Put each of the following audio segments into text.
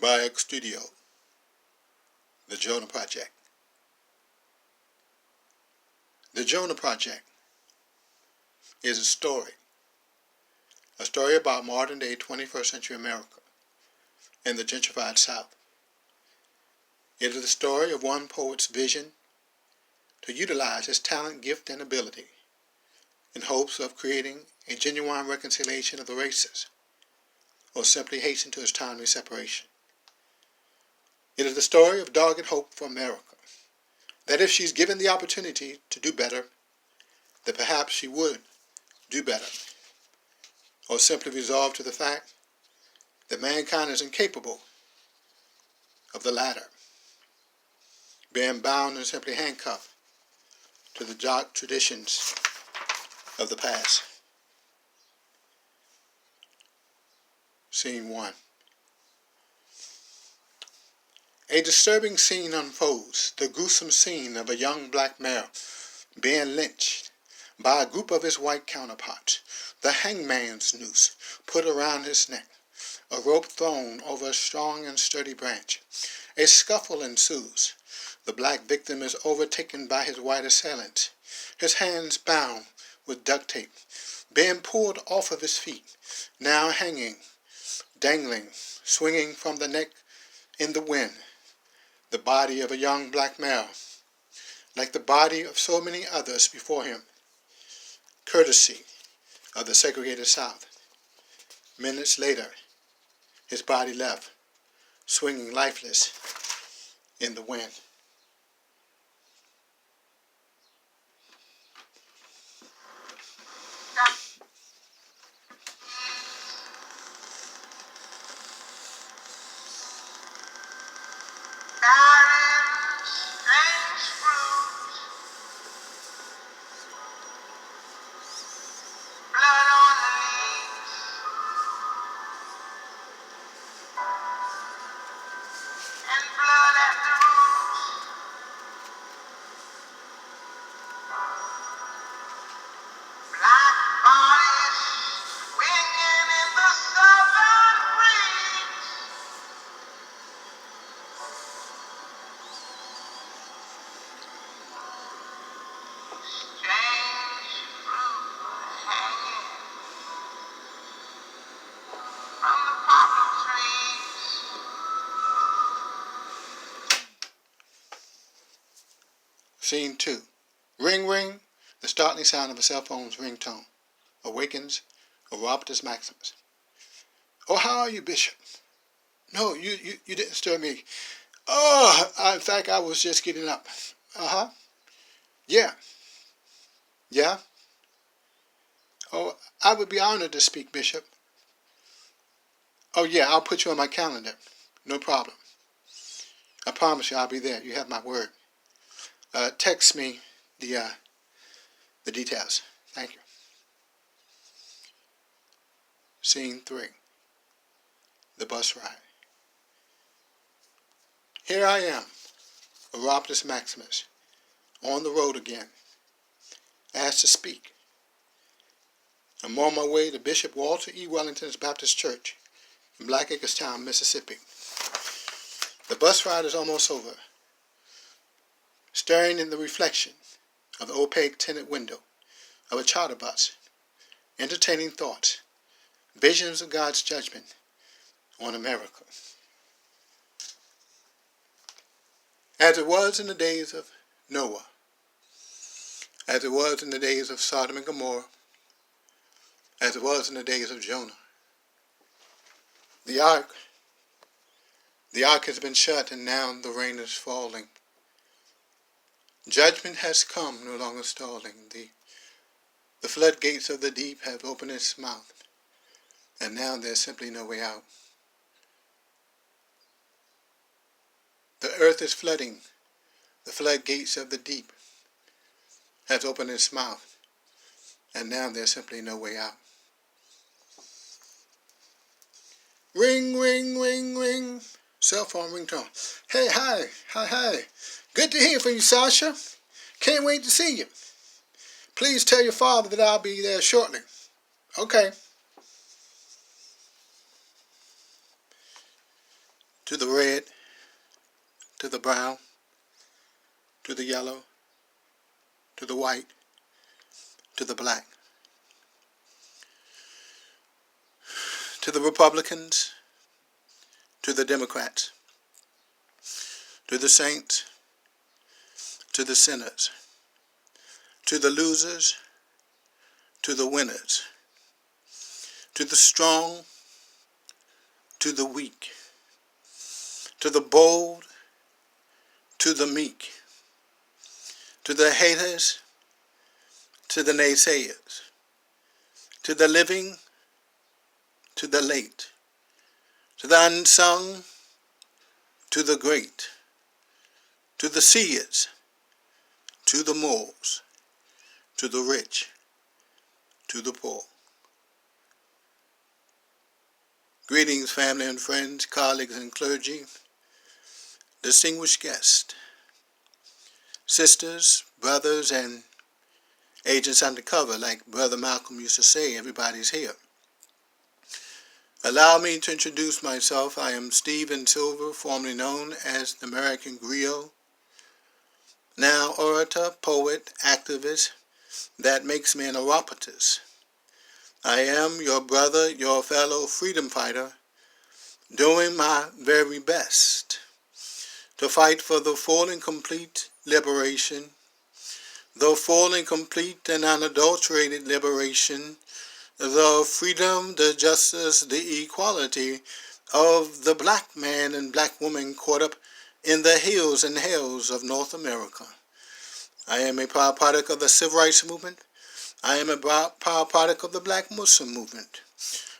Biog Studio, The Jonah Project. The Jonah Project is a story about modern-day 21st century America and the gentrified South. It is the story of one poet's vision to utilize his talent, gift, and ability in hopes of creating a genuine reconciliation of the races, or simply hasten to its timely separation. It is the story of dogged hope for America, that if she's given the opportunity to do better, that perhaps she would do better, or simply resolve to the fact that mankind is incapable of the latter, being bound and simply handcuffed to the dark traditions of the past. Scene 1. A disturbing scene unfolds, the gruesome scene of a young black male being lynched by a group of his white counterparts, the hangman's noose put around his neck, a rope thrown over a strong and sturdy branch. A scuffle ensues. The black victim is overtaken by his white assailant, his hands bound with duct tape, being pulled off of his feet, now hanging, dangling, swinging from the neck in the wind. The body of a young black male, like the body of so many others before him, courtesy of the segregated South. Minutes later, his body left, swinging lifeless in the wind. Scene 2. Ring, ring. The startling sound of a cell phone's ringtone awakens Oroptus Maximus. Oh, how are you, Bishop? No, you didn't stir me. Oh, in fact, I was just getting up. Uh-huh. Yeah. Yeah? Oh, I would be honored to speak, Bishop. Oh, yeah, I'll put you on my calendar. No problem. I promise you I'll be there. You have my word. Text me the details. Thank you. Scene 3. The bus ride. Here I am, Oroptus Maximus, on the road again, asked to speak. I'm on my way to Bishop Walter E. Wellington's Baptist Church in Black Acres Town, Mississippi. The bus ride is almost over. Staring in the reflection of the opaque tinted window of a charter bus, entertaining thoughts, visions of God's judgment on America. As it was in the days of Noah, as it was in the days of Sodom and Gomorrah, as it was in the days of Jonah. The ark has been shut, and now the rain is falling. Judgment has come, no longer stalling. The floodgates of the deep have opened its mouth, and now there's simply no way out. The earth is flooding. The floodgates of the deep has opened its mouth, and now there's simply no way out. Ring, ring, ring, ring. Cell phone ringtone. Hey, hi. Good to hear from you, Sasha. Can't wait to see you. Please tell your father that I'll be there shortly. Okay. to the red, to the brown, to the yellow, to the white, to the black, to the Republicans, to the Democrats, to the saints, to the sinners, to the losers, to the winners, to the strong, to the weak, to the bold, to the meek, to the haters, to the naysayers, to the living, to the late, to the unsung, to the great, to the seers, to the moles, to the rich, to the poor. Greetings, family and friends, colleagues and clergy, distinguished guests, sisters, brothers, and agents undercover, like Brother Malcolm used to say, everybody's here. Allow me to introduce myself. I am Stephen Silver, formerly known as the American Griot, now orator, poet, activist. That makes me an oropatist. I am your brother, your fellow freedom fighter, doing my very best to fight for the full and complete liberation, the full and complete and unadulterated liberation, the freedom, the justice, the equality of the black man and black woman caught up in the hills and hells of North America. I am a proud product of the Civil Rights Movement. I am a proud product of the Black Muslim Movement.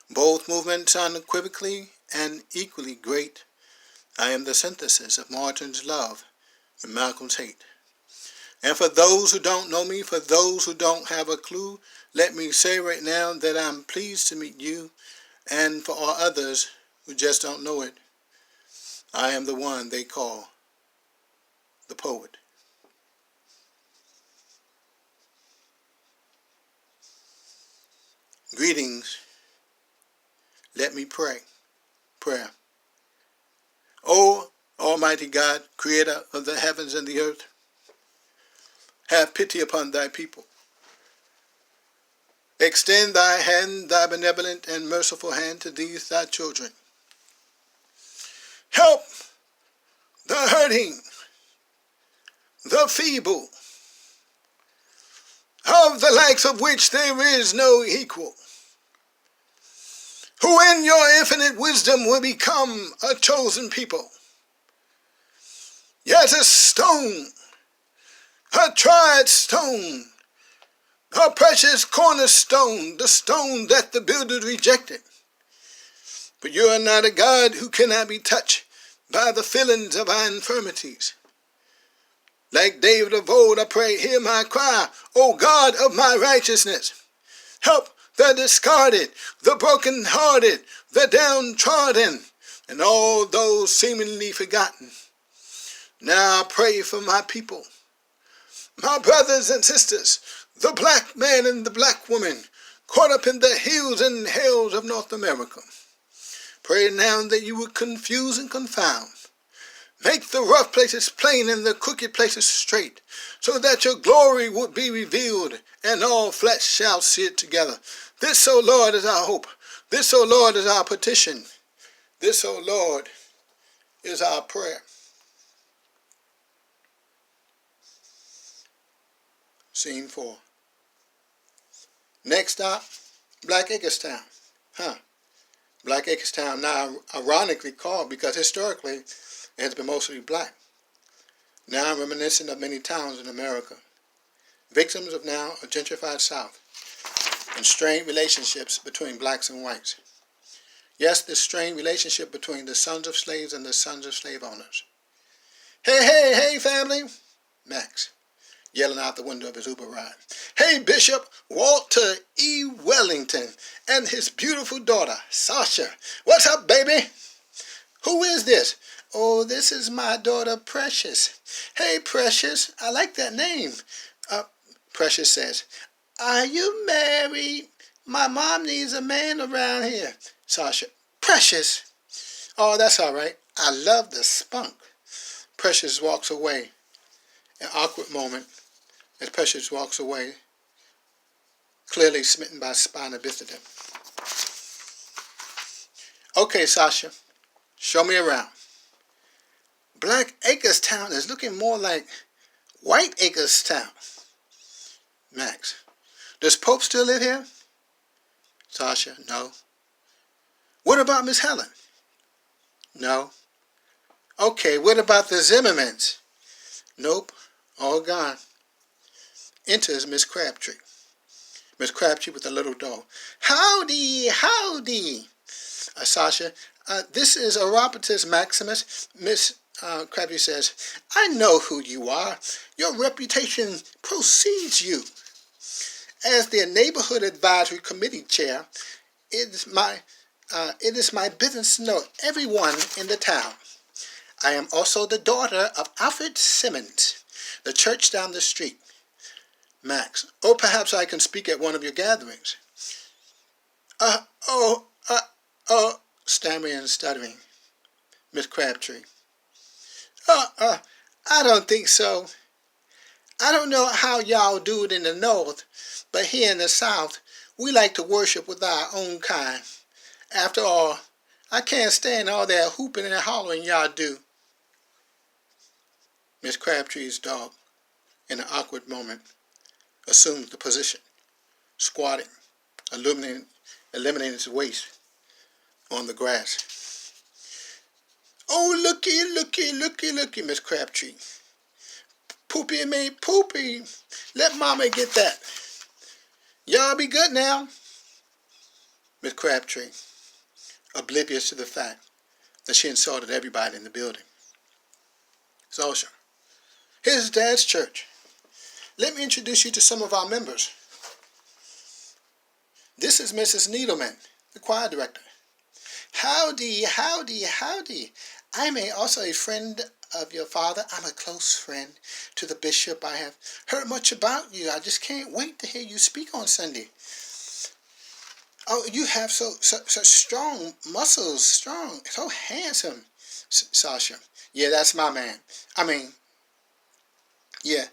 Both movements are unequivocally and equally great. I am the synthesis of Martin's love and Malcolm's hate. And for those who don't know me, for those who don't have a clue, let me say right now that I'm pleased to meet you. And for all others who just don't know it, I am the one they call the poet. Greetings. Let me pray. Prayer. O Almighty God, creator of the heavens and the earth, have pity upon thy people. Extend thy hand, thy benevolent and merciful hand to these thy children. Help the hurting, the feeble, of the likes of which there is no equal, who in your infinite wisdom will become a chosen people, yet a stone, a tried stone, a precious cornerstone, the stone that the builders rejected. But you are not a God who cannot be touched by the feelings of our infirmities. Like David of old, I pray, hear my cry, O God of my righteousness. Help the discarded, the broken-hearted, the downtrodden, and all those seemingly forgotten. Now I pray for my people, my brothers and sisters, the black man and the black woman, caught up in the hills and hells of North America. Pray now that you would confuse and confound. Make the rough places plain and the crooked places straight, so that your glory would be revealed, and all flesh shall see it together. This, O Lord, is our hope. This, O Lord, is our petition. This, O Lord, is our prayer. Scene 4. Next stop, Black Acrestown. Black Acrestown, now ironically called because historically it has been mostly black. Now reminiscent of many towns in America. Victims of now a gentrified South and strained relationships between blacks and whites. Yes, this strained relationship between the sons of slaves and the sons of slave owners. Hey, family! Max, yelling out the window of his Uber ride. Hey, Bishop Walter E. Wellington and his beautiful daughter, Sasha. What's up, baby? Who is this? Oh, this is my daughter, Precious. Hey, Precious, I like that name. Precious says, are you married? My mom needs a man around here. Sasha, Precious. Oh, that's all right. I love the spunk. Precious walks away. An awkward moment as Precious walks away, clearly smitten by spina bifida. Okay, Sasha, show me around. Black Acres Town is looking more like White Acres Town. Max, does Pope still live here? Sasha, no. What about Miss Helen? No. Okay, what about the Zimmermans? Nope, all gone. Enters Miss Crabtree. Miss Crabtree with a little doll. Howdy, howdy. Sasha, this is Oropatous Maximus. Miss Crabtree says, I know who you are. Your reputation precedes you. As the Neighborhood Advisory Committee Chair, it is my business to know everyone in the town. I am also the daughter of Alfred Simmons, the church down the street. Max, or perhaps I can speak at one of your gatherings. Stammering and stuttering. Miss Crabtree. I don't think so. I don't know how y'all do it in the north, but here in the south, we like to worship with our own kind. After all, I can't stand all that hooping and hollering y'all do. Miss Crabtree's dog, in an awkward moment, assumes the position, squatting, eliminating its waist on the grass. Oh, looky, Miss Crabtree. Poopy made poopy. Let Mama get that. Y'all be good now. Miss Crabtree, oblivious to the fact that she insulted everybody in the building. Sasha, here's Dad's church. Let me introduce you to some of our members. This is Mrs. Needleman, the choir director. Howdy. I'm also a friend of your father. I'm a close friend to the bishop. I have heard much about you. I just can't wait to hear you speak on Sunday. Oh, you have such strong muscles, so handsome. Sasha, yeah, that's my man. Yeah,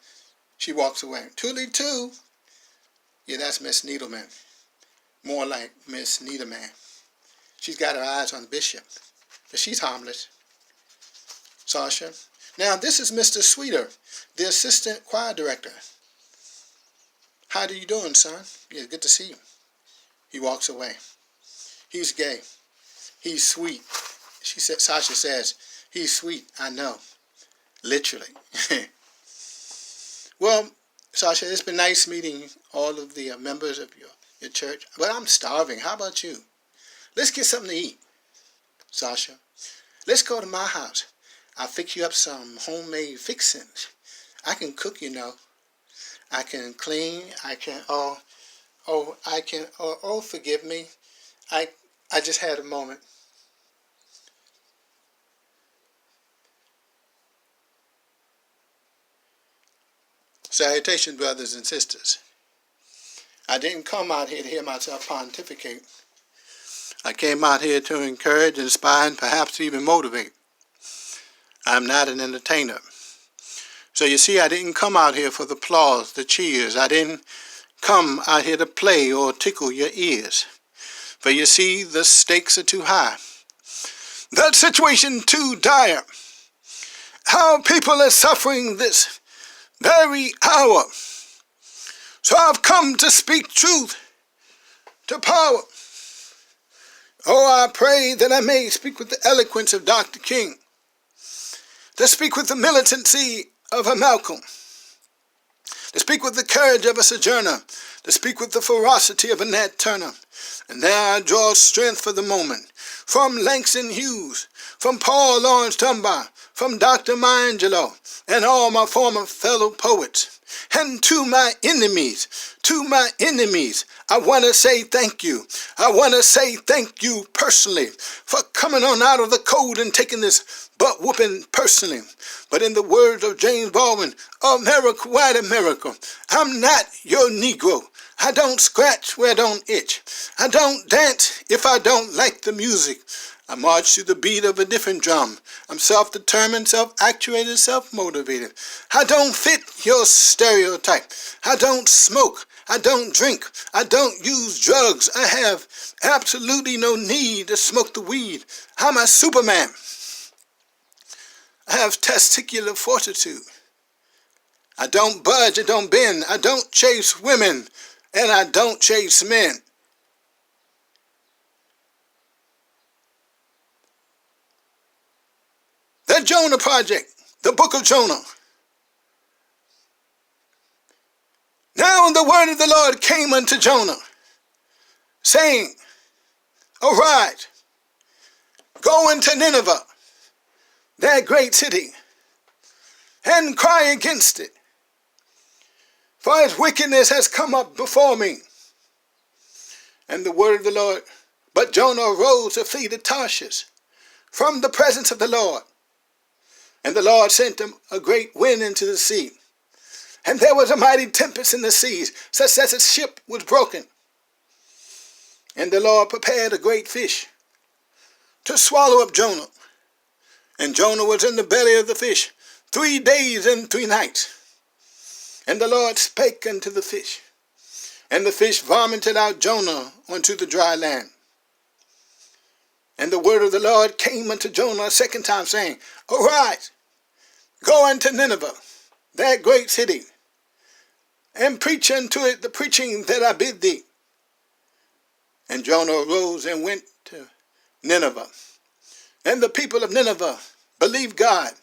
she walks away. Tootie too. Yeah, that's Miss Needleman. More like Miss Needleman. She's got her eyes on the bishop, but she's harmless. Sasha. Now, this is Mr. Sweeter, the assistant choir director. How are you doing, son? Yeah, good to see you. He walks away. He's gay. He's sweet. Sasha says, he's sweet, I know. Literally. Well, Sasha, it's been nice meeting all of the members of your church, but I'm starving. How about you? Let's get something to eat. Sasha, let's go to my house. I'll fix you up some homemade fixings. I can cook, you know. I can clean. I can, forgive me. I just had a moment. Salutations, brothers and sisters. I didn't come out here to hear myself pontificate. I came out here to encourage, inspire, and perhaps even motivate. I'm not an entertainer. So you see, I didn't come out here for the applause, the cheers. I didn't come out here to play or tickle your ears. But you see, the stakes are too high. The situation too dire. Our people are suffering this very hour. So I've come to speak truth to power. Oh, I pray that I may speak with the eloquence of Dr. King, to speak with the militancy of a Malcolm, to speak with the courage of a Sojourner, to speak with the ferocity of a Nat Turner. And there I draw strength for the moment from Langston Hughes, from Paul Laurence Dunbar, from Dr. Maya Angelou, and all my former fellow poets. And to my enemies, I want to say thank you. I want to say thank you personally for coming on out of the cold and taking this butt whooping personally. But in the words of James Baldwin, America, white America, I'm not your Negro. I don't scratch where I don't itch. I don't dance if I don't like the music. I march to the beat of a different drum. I'm self-determined, self-actuated, self-motivated. I don't fit your stereotype. I don't smoke. I don't drink. I don't use drugs. I have absolutely no need to smoke the weed. I'm a Superman. I have testicular fortitude. I don't budge. I don't bend. I don't chase women. And I don't chase men. The Jonah Project, the book of Jonah. Now the word of the Lord came unto Jonah, saying, Arise, go into Nineveh, that great city, and cry against it, for its wickedness has come up before me. And the word of the Lord, but Jonah arose to flee to Tarshish from the presence of the Lord. And the Lord sent him a great wind into the sea. And there was a mighty tempest in the seas, such that the ship was broken. And the Lord prepared a great fish to swallow up Jonah. And Jonah was in the belly of the fish 3 days and 3 nights. And the Lord spake unto the fish, and the fish vomited out Jonah unto the dry land. And the word of the Lord came unto Jonah a second time, saying, Arise, go unto Nineveh, that great city, and preach unto it the preaching that I bid thee. And Jonah arose and went to Nineveh. And the people of Nineveh believed God.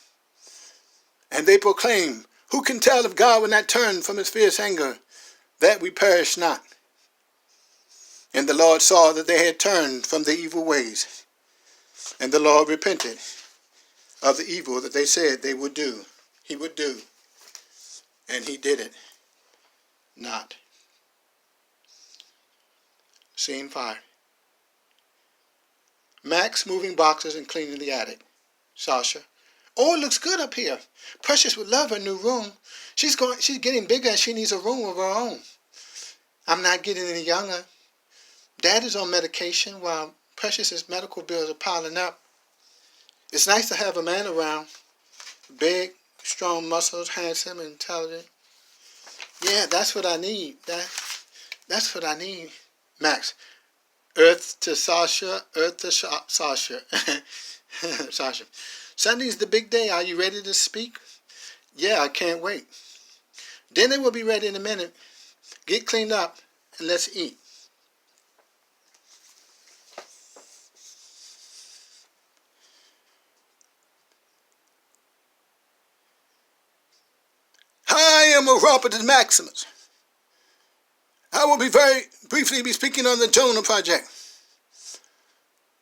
And they proclaimed, Who can tell if God will not turn from his fierce anger, that we perish not? And the Lord saw that they had turned from the evil ways. And the Lord repented of the evil that they said they would do. He would do. And he did it not. Scene 5. Max moving boxes and cleaning the attic. Sasha. Oh, it looks good up here. Precious would love her new room. She's getting bigger and she needs a room of her own. I'm not getting any younger. Dad is on medication while Precious's medical bills are piling up. It's nice to have a man around. Big, strong muscles, handsome, intelligent. Yeah, that's what I need. That's what I need. Max. Earth to Sasha, earth to Sasha. Sasha. Sunday's the big day. Are you ready to speak? Yeah, I can't wait. Dinner will be ready in a minute. Get cleaned up and let's eat. I am a Robert Maximus. I will be very briefly speaking on the Jonah Project.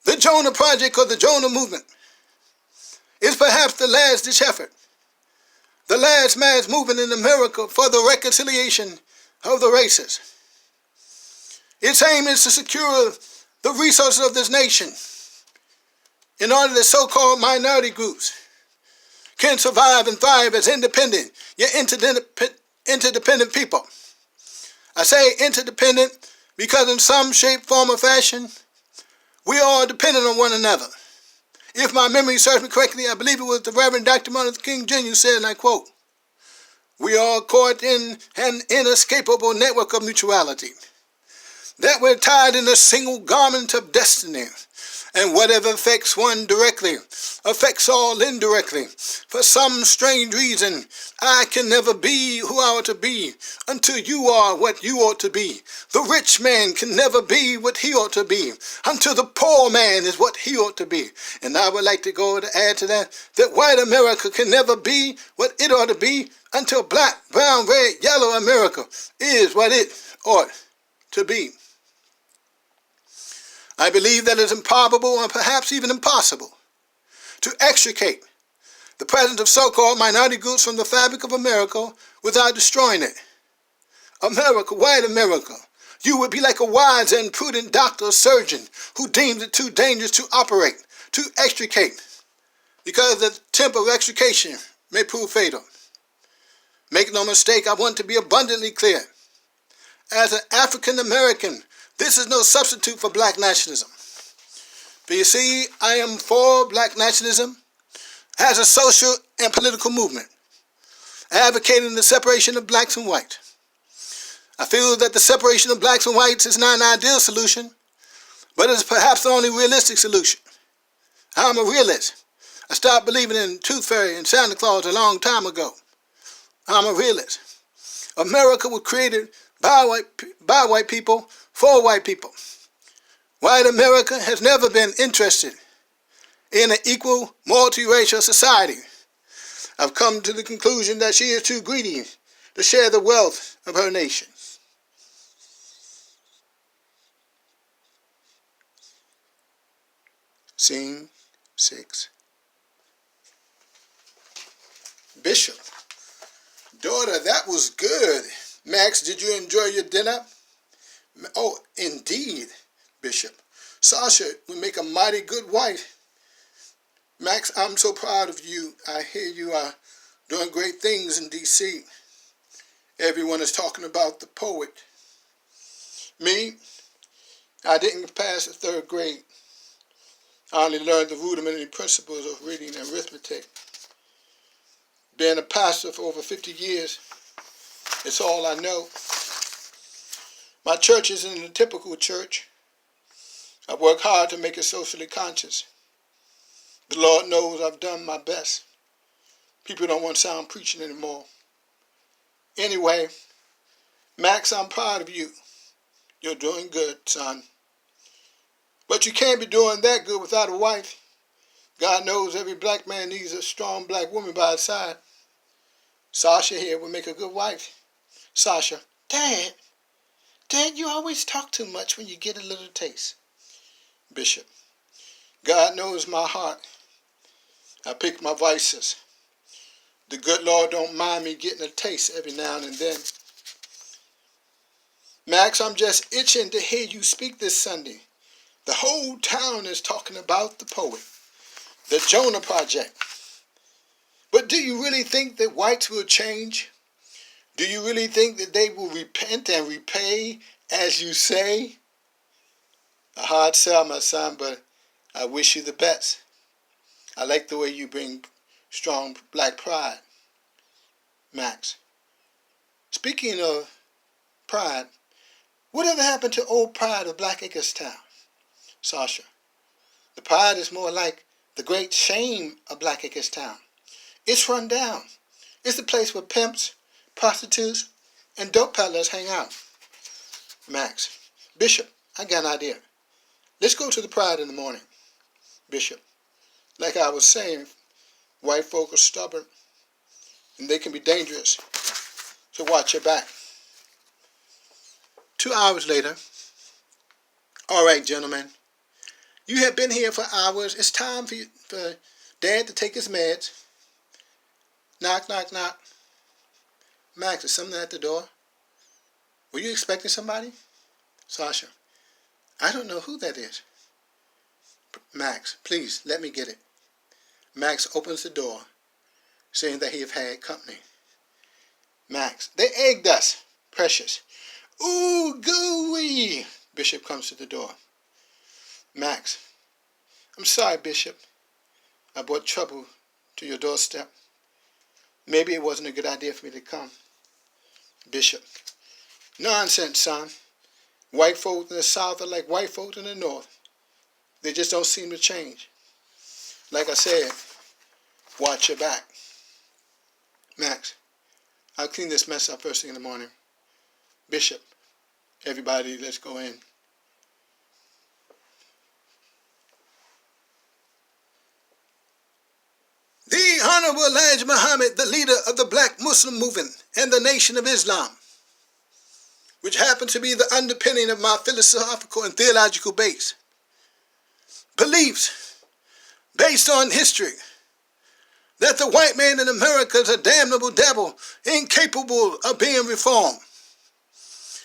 The Jonah Project, or the Jonah Movement, is perhaps the last ditch effort, the last mass movement in America for the reconciliation of the races. Its aim is to secure the resources of this nation in order that so-called minority groups can survive and thrive as independent, yet interdependent people. I say interdependent because in some shape, form, or fashion, we are dependent on one another. If my memory serves me correctly, I believe it was the Reverend Dr. Martin Luther King Jr. who said, and I quote, "We are caught in an inescapable network of mutuality, that we're tied in a single garment of destiny, and whatever affects one directly affects all indirectly. For some strange reason, I can never be who I ought to be until you are what you ought to be. The rich man can never be what he ought to be until the poor man is what he ought to be." And I would like to go to add to that white America can never be what it ought to be until black, brown, red, yellow America is what it ought to be. I believe that it is improbable and perhaps even impossible to extricate the presence of so-called minority groups from the fabric of America without destroying it. America, white America, you would be like a wise and prudent doctor or surgeon who deems it too dangerous to operate, to extricate, because the temper of extrication may prove fatal. Make no mistake, I want to be abundantly clear. as an African American, this is no substitute for black nationalism. But you see, I am for black nationalism as a social and political movement, advocating the separation of blacks and whites. I feel that the separation of blacks and whites is not an ideal solution, but it's perhaps the only realistic solution. I'm a realist. I stopped believing in Tooth Fairy and Santa Claus a long time ago. I'm a realist. America was created by white people for white people. White America has never been interested in an equal, multiracial society. I've come to the conclusion that she is too greedy to share the wealth of her nation. Scene 6. Bishop. Daughter, that was good. Max, did you enjoy your dinner? Oh, indeed, Bishop. Sasha would make a mighty good wife. Max, I'm so proud of you. I hear you are doing great things in D.C. Everyone is talking about the poet. Me, I didn't pass the 3rd grade. I only learned the rudimentary principles of reading and arithmetic. Being a pastor for over 50 years, it's all I know. My church isn't a typical church. I work hard to make it socially conscious. The Lord knows I've done my best. People don't want sound preaching anymore. Anyway, Max, I'm proud of you. You're doing good, son. But you can't be doing that good without a wife. God knows every black man needs a strong black woman by his side. Sasha here would make a good wife. Sasha, Dad, you always talk too much when you get a little taste. Bishop, God knows my heart. I pick my vices. The good Lord don't mind me getting a taste every now and then. Max, I'm just itching to hear you speak this Sunday. The whole town is talking about the poet, the Jonah Project. But do you really think that whites will change? Do you really think that they will repent and repay, as you say? A hard sell, my son, but I wish you the best. I like the way you bring strong black pride. Max. Speaking of pride, whatever happened to old pride of Black Acres Town? Sasha. The pride is more like the great shame of Black Acres Town. It's run down. It's the place where pimps, prostitutes, and dope peddlers hang out. Max. Bishop, I got an idea. Let's go to the Pride in the morning. Bishop. Like I was saying, white folk are stubborn, and they can be dangerous. So watch your back. 2 hours later. All right, gentlemen. You have been here for hours. It's time for Dad to take his meds. Knock, knock, knock. Max, is something at the door? Were you expecting somebody? Sasha. I don't know who that is. Max, please, let me get it. Max opens the door, saying that he have had company. Max, they egged us. Precious. Ooh, gooey. Bishop comes to the door. Max, I'm sorry, Bishop. I brought trouble to your doorstep. Maybe it wasn't a good idea for me to come. Bishop, nonsense, son. White folk in the South are like white folk in the North. They just don't seem to change. Like I said, watch your back. Max, I'll clean this mess up first thing in the morning. Bishop, everybody, let's go in. The Honorable Elijah Muhammad, the leader of the Black Muslim movement and the Nation of Islam, which happened to be the underpinning of my philosophical and theological base, believes, based on history, that the white man in America is a damnable devil, incapable of being reformed.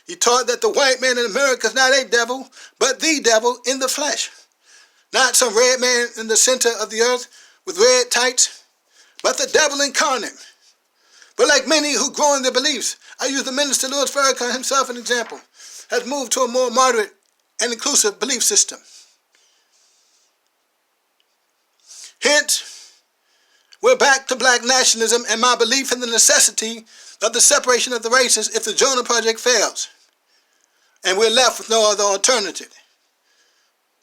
He taught that the white man in America is not a devil, but the devil in the flesh. Not some red man in the center of the earth with red tights, but the devil incarnate. But like many who grow in their beliefs, I use the minister Louis Farrakhan himself as an example, has moved to a more moderate and inclusive belief system. Hence, we're back to black nationalism and my belief in the necessity of the separation of the races if the Jonah Project fails, and we're left with no other alternative.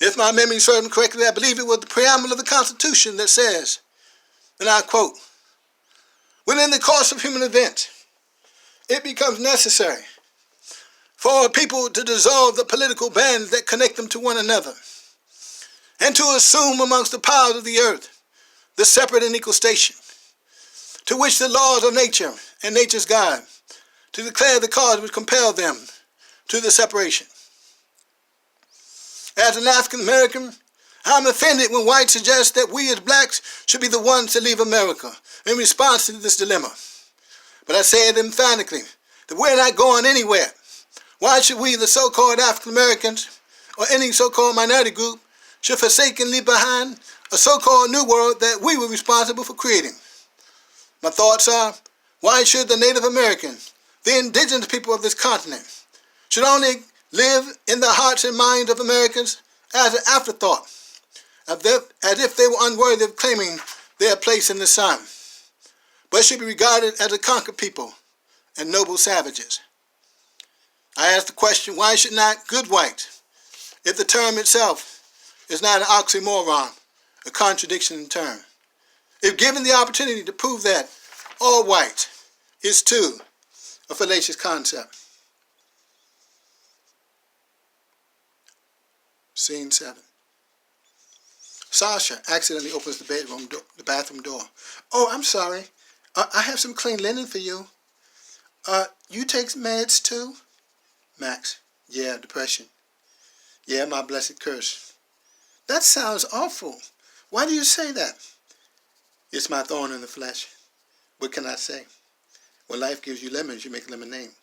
If my memory serves me correctly, I believe it was the preamble of the Constitution that says, and I quote, "Within the course of human events, it becomes necessary for people to dissolve the political bands that connect them to one another, and to assume amongst the powers of the earth the separate and equal station, to which the laws of nature and nature's God, to declare the cause which compelled them to the separation. As an African American, I'm offended when whites suggest that we as blacks should be the ones to leave America in response to this dilemma. But I say it emphatically, that we're not going anywhere. Why should we, the so-called African Americans, or any so-called minority group, should forsake and leave behind a so-called new world that we were responsible for creating? My thoughts are, why should the Native American, the indigenous people of this continent, should only live in the hearts and minds of Americans as an afterthought, as if they were unworthy of claiming their place in the sun, but should be regarded as a conquered people and noble savages? I ask the question, why should not good white, if the term itself is not an oxymoron, a contradiction in term, if given the opportunity to prove that all white is too a fallacious concept? Scene 7. Sasha accidentally opens the bathroom door. "Oh, I'm sorry. I have some clean linen for you. You take meds too?" Max: "Yeah, depression. Yeah, my blessed curse." "That sounds awful. Why do you say that?" "It's my thorn in the flesh. What can I say? When life gives you lemons, you make lemonade."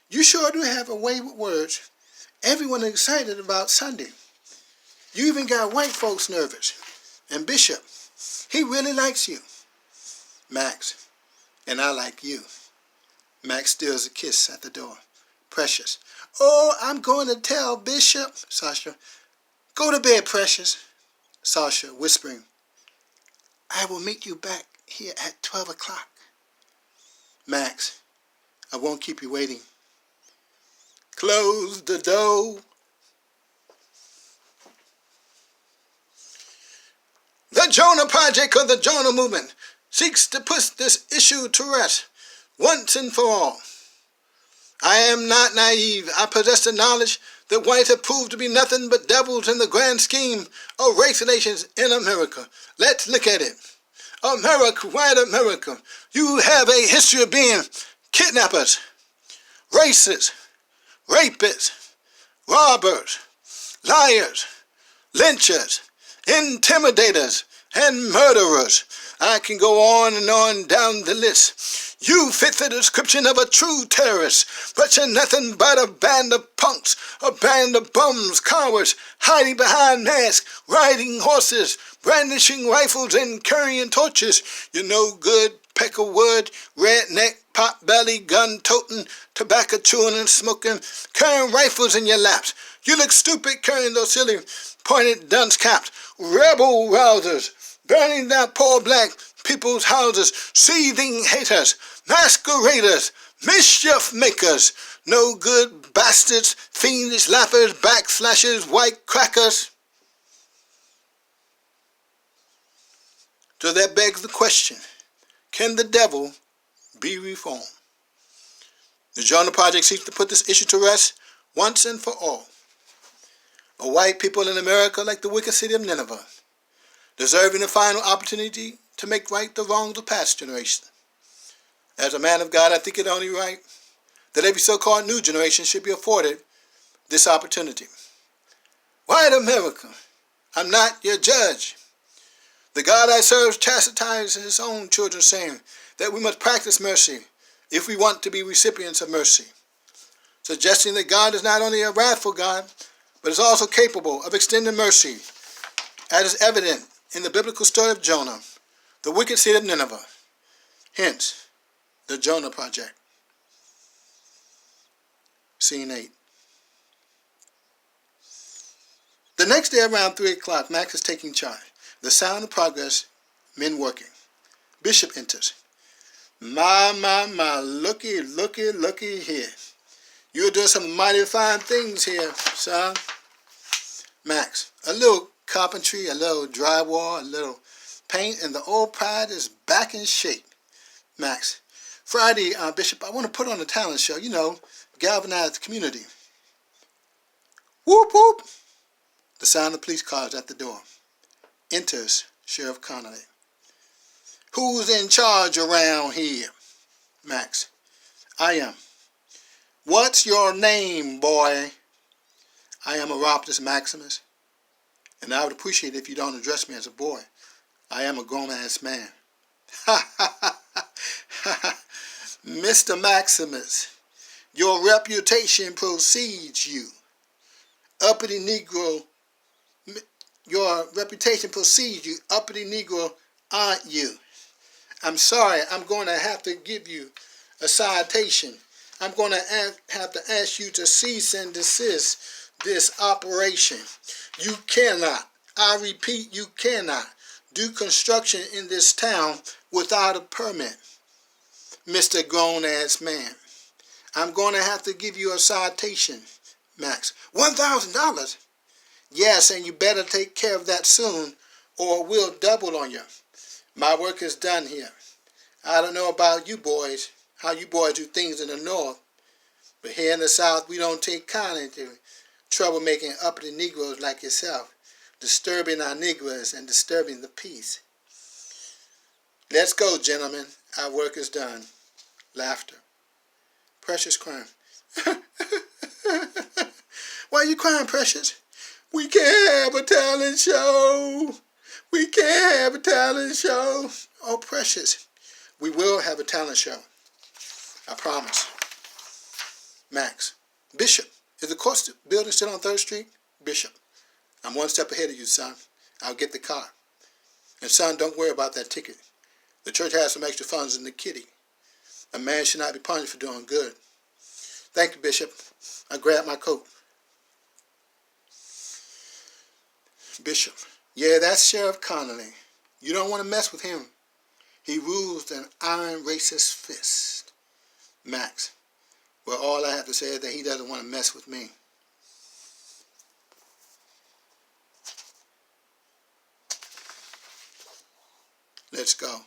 "You sure do have a way with words. Everyone is excited about Sunday. You even got white folks nervous. And Bishop, he really likes you." Max: "And I like you." Max steals a kiss at the door. Precious: "Oh, I'm going to tell Bishop." Sasha: "Go to bed, Precious." Sasha, whispering: "I will meet you back here at 12 o'clock. Max: "I won't keep you waiting." Close the door. The Jonah Project, or the Jonah Movement, seeks to put this issue to rest once and for all. I am not naive. I possess the knowledge that whites have proved to be nothing but devils in the grand scheme of race relations in America. Let's look at it. America, white America, you have a history of being kidnappers, racists, rapists, robbers, liars, lynchers, intimidators, and murderers. I can go on and on down the list. You fit the description of a true terrorist, but you're nothing but a band of punks, a band of bums, cowards, hiding behind masks, riding horses, brandishing rifles and carrying torches. You're no good, peck of wood, redneck, pot-belly, gun-toting, tobacco chewing and smoking, carrying rifles in your laps. You look stupid carrying those silly pointed dunce caps. Rebel rousers, burning down poor black people's houses, seething haters, masqueraders, mischief makers, no good bastards, fiendish laughers, backslashers, white crackers. So that begs the question, can the devil be reformed? The Jonah Project seeks to put this issue to rest once and for all. A white people in America, like the wicked city of Nineveh, deserving a final opportunity to make right the wrongs of past generations. As a man of God, I think it only right that every so-called new generation should be afforded this opportunity. White America, I'm not your judge. The God I serve chastises his own children, saying that we must practice mercy if we want to be recipients of mercy, suggesting that God is not only a wrathful God, but is also capable of extending mercy, as is evident in the biblical story of Jonah, the wicked city of Nineveh, Hence, the Jonah Project. Scene 8. The next day around 3 o'clock, Max is taking charge. The sound of progress, men working. Bishop enters. My, looky here. You're doing some mighty fine things here, son. Max, a little carpentry, a little drywall, a little paint, and the old pride is back in shape. Max, Friday, Bishop, I want to put on a talent show, galvanize the community. Whoop, whoop. The sound of police cars at the door. Enters Sheriff Connolly. Who's in charge around here? Max, I am. What's your name, boy? I am Oroptus Maximus, and I would appreciate it if you don't address me as a boy. I am a grown-ass man. Ha ha ha ha. Mr. Maximus, your reputation precedes you. Uppity Negro, your reputation precedes you. Uppity Negro, aren't you? I'm sorry, I'm going to have to give you a citation. I'm going to have to ask you to cease and desist this operation. You cannot, I repeat, you cannot do construction in this town without a permit, Mr. Grown-ass man. I'm going to have to give you a citation, Max. $1,000? Yes, and you better take care of that soon, or we'll double on you. My work is done here. I don't know about you boys, how you boys do things in the North, but here in the South, we don't take kindly to troublemaking uppity Negroes like yourself, disturbing our Negroes and disturbing the peace. Let's go, gentlemen. Our work is done. Laughter. Precious crying. Why are you crying, Precious? We can't have a talent show. We can't have a talent show. Oh, Precious, we will have a talent show. I promise. Max. Bishop, is the court building still on 3rd Street? Bishop, I'm one step ahead of you, son. I'll get the car. And son, don't worry about that ticket. The church has some extra funds in the kitty. A man should not be punished for doing good. Thank you, Bishop. I grabbed my coat. Bishop, yeah, that's Sheriff Connolly. You don't want to mess with him. He rules an iron racist fist. Max, well, all I have to say is that he doesn't want to mess with me. Let's go.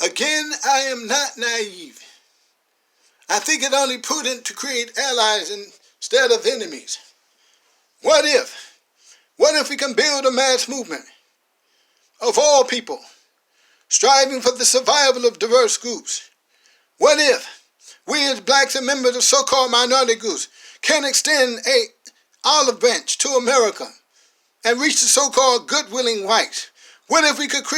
Again, I am not naive. I think it only prudent to create allies instead of enemies. What if we can build a mass movement of all people, striving for the survival of diverse groups? What if we as blacks and members of so-called minority groups can extend a olive branch to America and reach the so-called good-willing whites? What if we could create